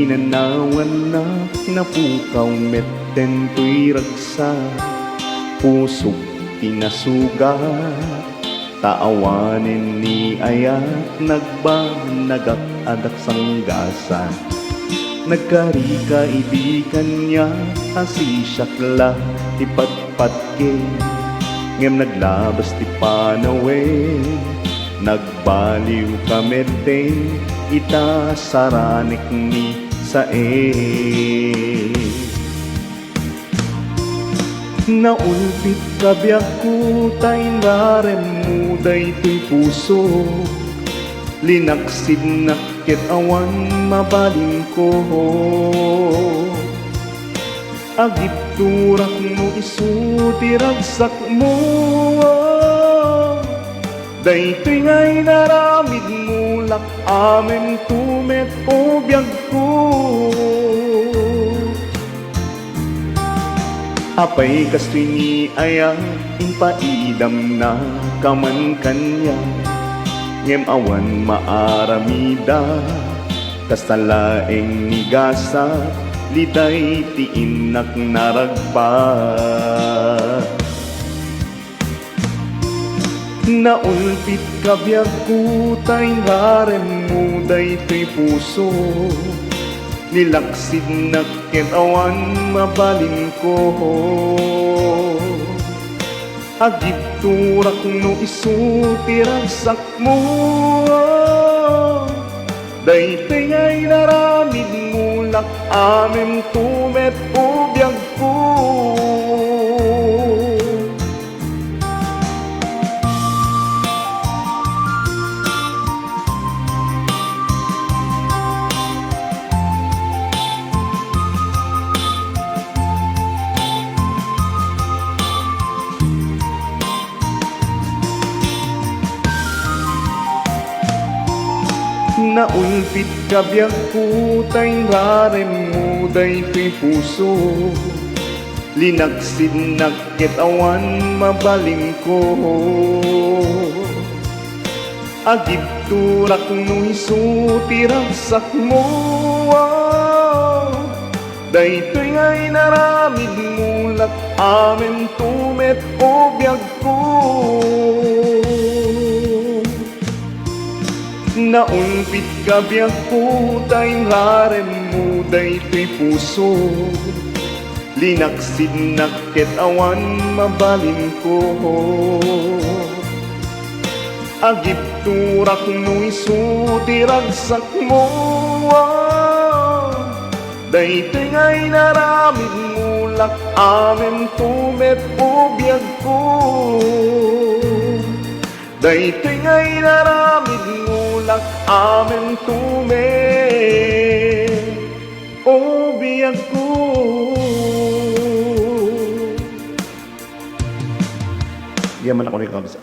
Ginanawan na napukaw metten tuy ragsa, pusok pinasuga, taawanin ni ayat nagbanagak adak sanggasa. Nagkarika ibikan niya asisyakla ipatpatke, ngem naglabas ti panawe, nagbaliw kamete ita saranik ni sae. Naulpit kabiyak ko tayo rarem mo daytoy puso, linaksid na ket awan mabaling ko. Agip turak mo isuti ragsak mo, daytoy ngay naramid mo lak amen tumet o biyag ko. Apay kastoy ni aya impaidam na kaman kanya, ngem awan maaramida kastalaeng ni gasa, liday ti inak naragpa. Naulpit kabiyak ko tayo rarem mo daytoy puso, nilaksid na ket awan mabalin ko. Agip turak no isuti ragsak mo, daytoy ngay naramid mo lak amen tumet o biyag ko. Naulpit kabiyak ko tayo rarem mo daytoy puso, linaksid na ket awan mabaling ko. Agip turak no isuti ragsak mo, daytoy ngay naramid mo lak amen tumet o biyag ko. Naulpit kabiyak ko tayo rarem mo daytoy puso, linaksid na ket awan mabalin ko. Agip turak no isuti ragsak mo, daytoy ngay naramid mo lak amen tumet o biyag ko. Daytoy ngay naramid mo lak amen tumet o biyag ko. Di man ako ni Kamsa.